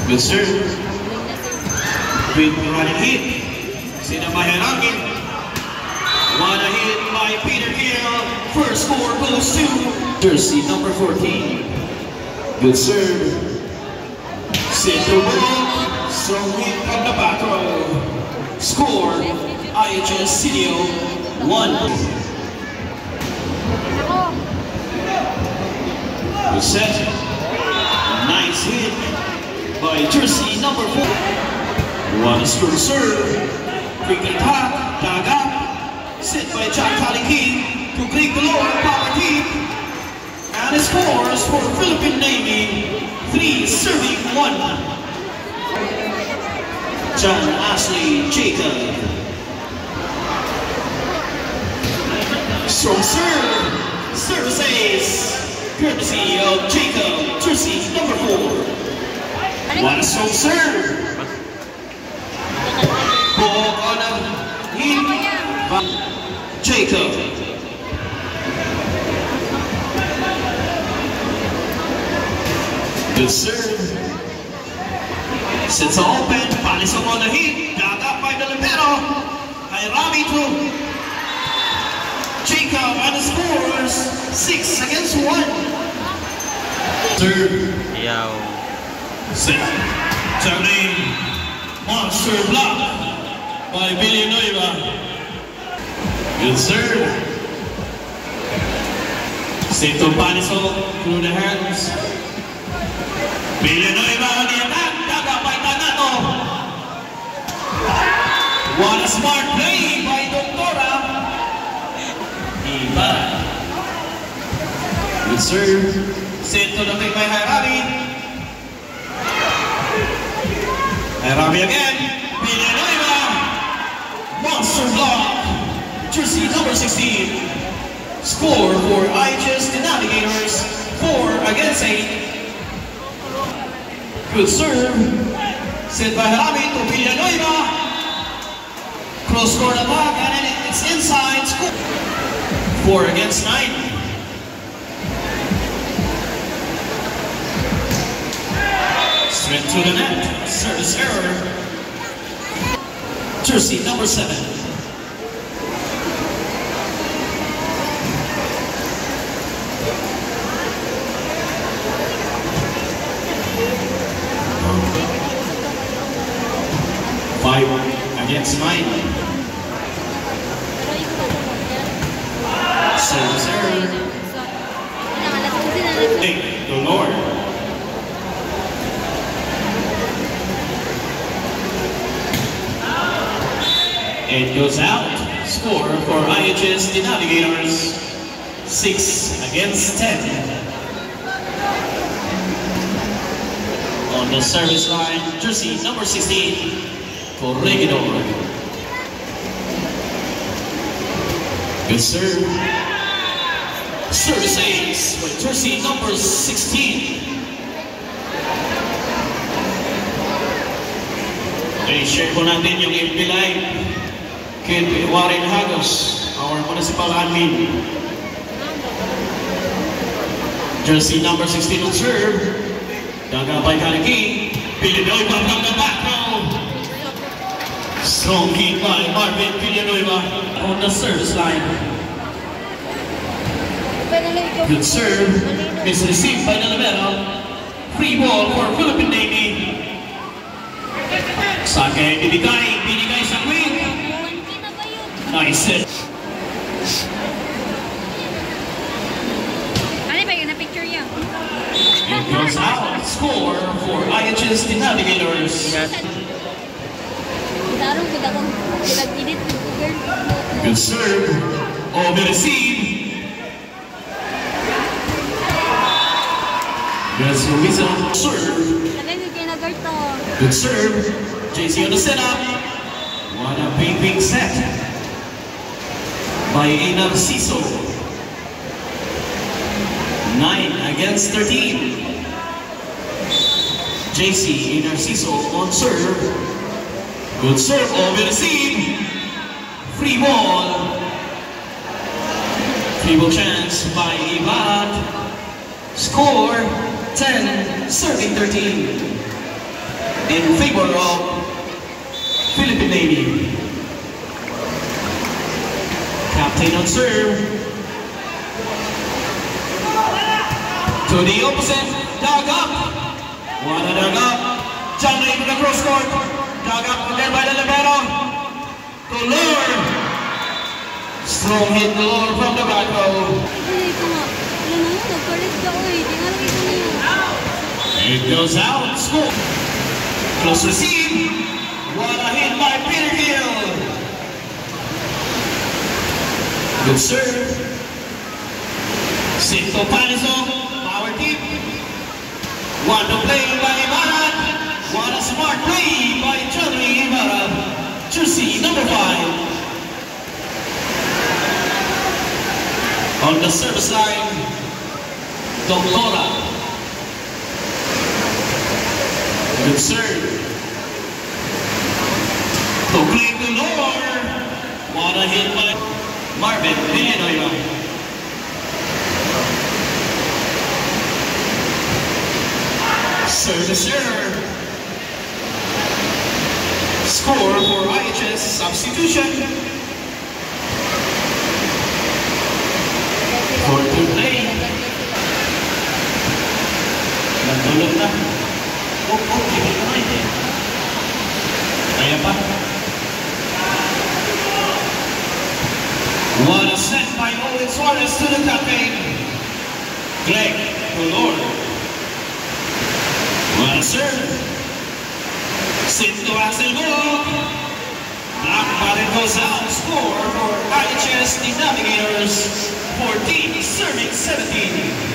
Good serve. With running hit. Sina Maherangin. One a hit by Peter Gill. First score goes to jersey number 14. Good serve. Set the ball. Strong hit from the back row. Score IHS Studio 1. Good set. Nice hit by jersey number 4. One strong serve. Quick attack. Tag up. Set by John Kaliki to click the lower power deep. And it scores for Philippine Navy. 3 serving 1. John Ashley Jacob. Strong serve. Service ace. Courtesy of Jacob, jersey number 4. One strong serve. Ball on a hit by Jacob. Good serve. Sets open. Palisok on the hit. Dug up by the libero. Hairami through. Jacob and the scores 6 against 1. Serve. Set. Turning. Monster block by Villanueva. Good serve. Set to Palisok through the hands. Villanueva on the attack. Dug up by Tanato. What a smart play by Doctora. Good serve. Set to the pick by Hairami. Hairami again. Villanueva. Monster block. Jersey number 16. Score for IHS the Navigators. 4 against 8. Good serve. Set by Hairami to Villanueva. Cross court attack and it's inside. Score. 4 against 9. Straight to the net. Service error. Jersey number 7. Five against 9. Service error. The Lord. It goes out. Score for IHS the Navigators 6 against 10. On the service line, jersey number 16, Corregidor. Good serve. Service ace with jersey number 16. I-share po natin yung FB Live kay Warren Hagos, our municipal admin. Jersey number 16 on serve. Daga by Kaliki. Villanueva from the back row. Strong kick by Marvin Villanueva on the service line. Good serve. Misreceived by the libero. Free ball for Philippine Navy. Sake binigay sa wing. Nice set. It goes out. Score for IHS the Navigators. Good serve. Over receive. Yes, Luisa. Serve. Good serve. JC on the setup. What a big set by Narciso. 9 against 13. JC Narciso on serve. Good serve over receive. Free ball. Free ball chance by Ibat. Score 10, serving 13. in favor of Philippine Navy. Captain on serve. To the opposite, dug up. Wanna dug up. John Ray to the cross court. Dug up there by the libero. To lower. Strong hit to lower from the back row. It goes out. Score. Close receive. What a hit by Peter Hill. Good serve. Cinto Panizo. Power deep. What a play by Ibarra. What a smart play by Johnny Ibarra. Jersey number 5. On the service line, Doctora. Good serve. To play the lower. What a hit by Marvin Villanueva. Service error. Score for IHS substitution. For to play. Nagtulog na. Okay, okay. Kaya pa. What a set by Owen Suarez to the captain. Greg Color. What a serve. Cinto Axel Gold. Black button goes out. Score for IHS, the Navigators. 14, serving 17.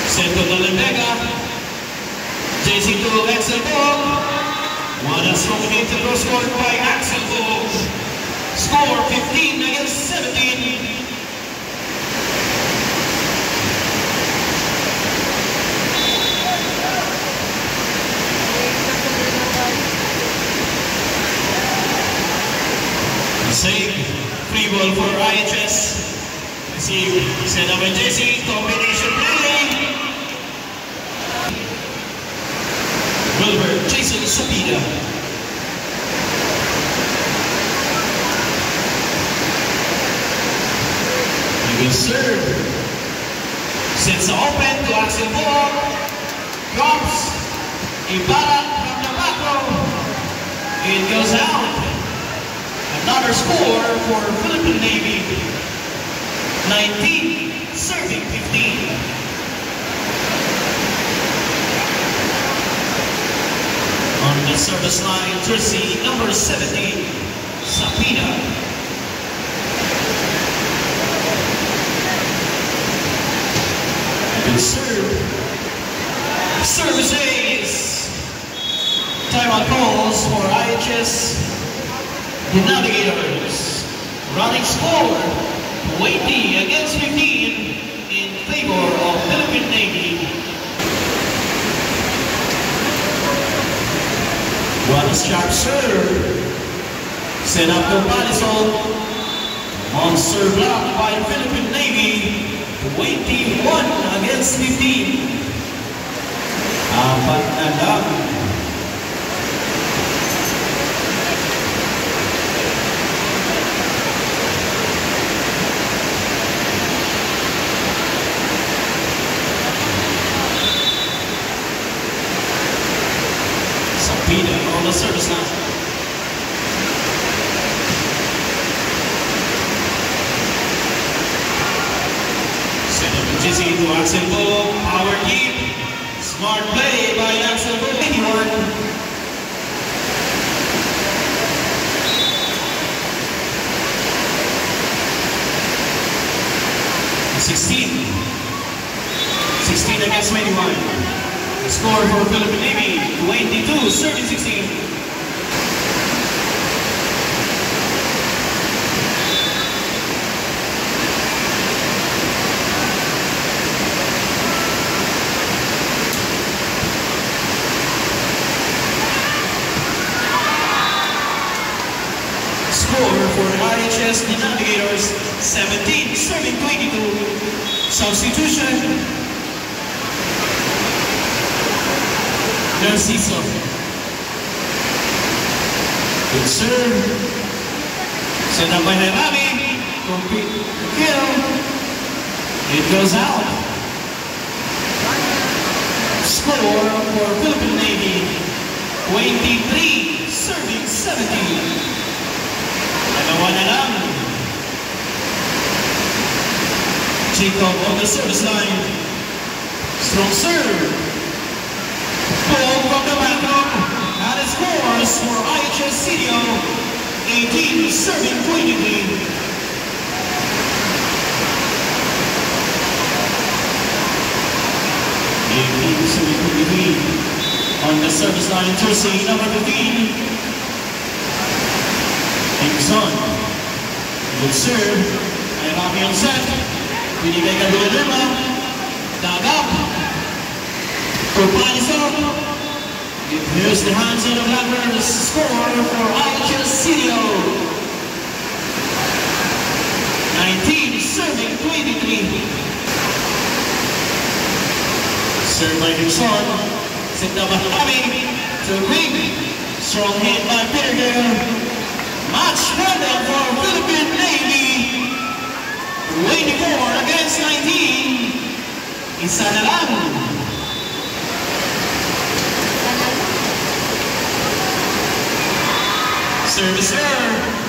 Centro de la Vega. JC to Axel Gold. What a strong hit to the score by Axel Gold. Score 15 against 17. Save. Free ball for IHS. See, set up by JC, combination play. Wilbur, Jason Sapida. Good serve. Sets open to Axel Ball. Drops. Ibarra from the back row. It goes out. Another score for Philippine Navy. 19, serving 15. On the service line, jersey number 17, Sapida. Good serve. Service ace. Timeout calls for IHS, the Navigators. Running score. 20 against 15 in favor of Philippine Navy. What a sharp serve. Set up to Palisol. Monster block by Philippine Navy. 21 against 15. Apat na lang. On the service line. Set up and Jizzy to Axel Bo. Power deep. Smart play by Axel Bo. 16 against 21. Score for Philippine Navy, 22, serving 16. Score for the RHS Navigators, 17, serving 22. Substitution. Narciso. Good serve. Set up by Herami. Complete kill. It goes out. Score for Philippine Navy, 23, serving 17. Dalawa na lang. Jacob on the service line. Strong serve. Ball from the back row. And it scores for IHS CDO, 18, serving 23. On the service line, jersey number 15. Ingson. Good serve. Ay Rami on set. Binigay ka Villaluma. Dug up. Pupaniso. It here's the hands of the Blackbirds. Score for IHS CDO. 19, serving 23. Served by Ingson. Set up by Rami. To Quick. Strong hit by Peter Gale. Match point for Philippine Navy. 24 against 19. Isa na lang. Service error.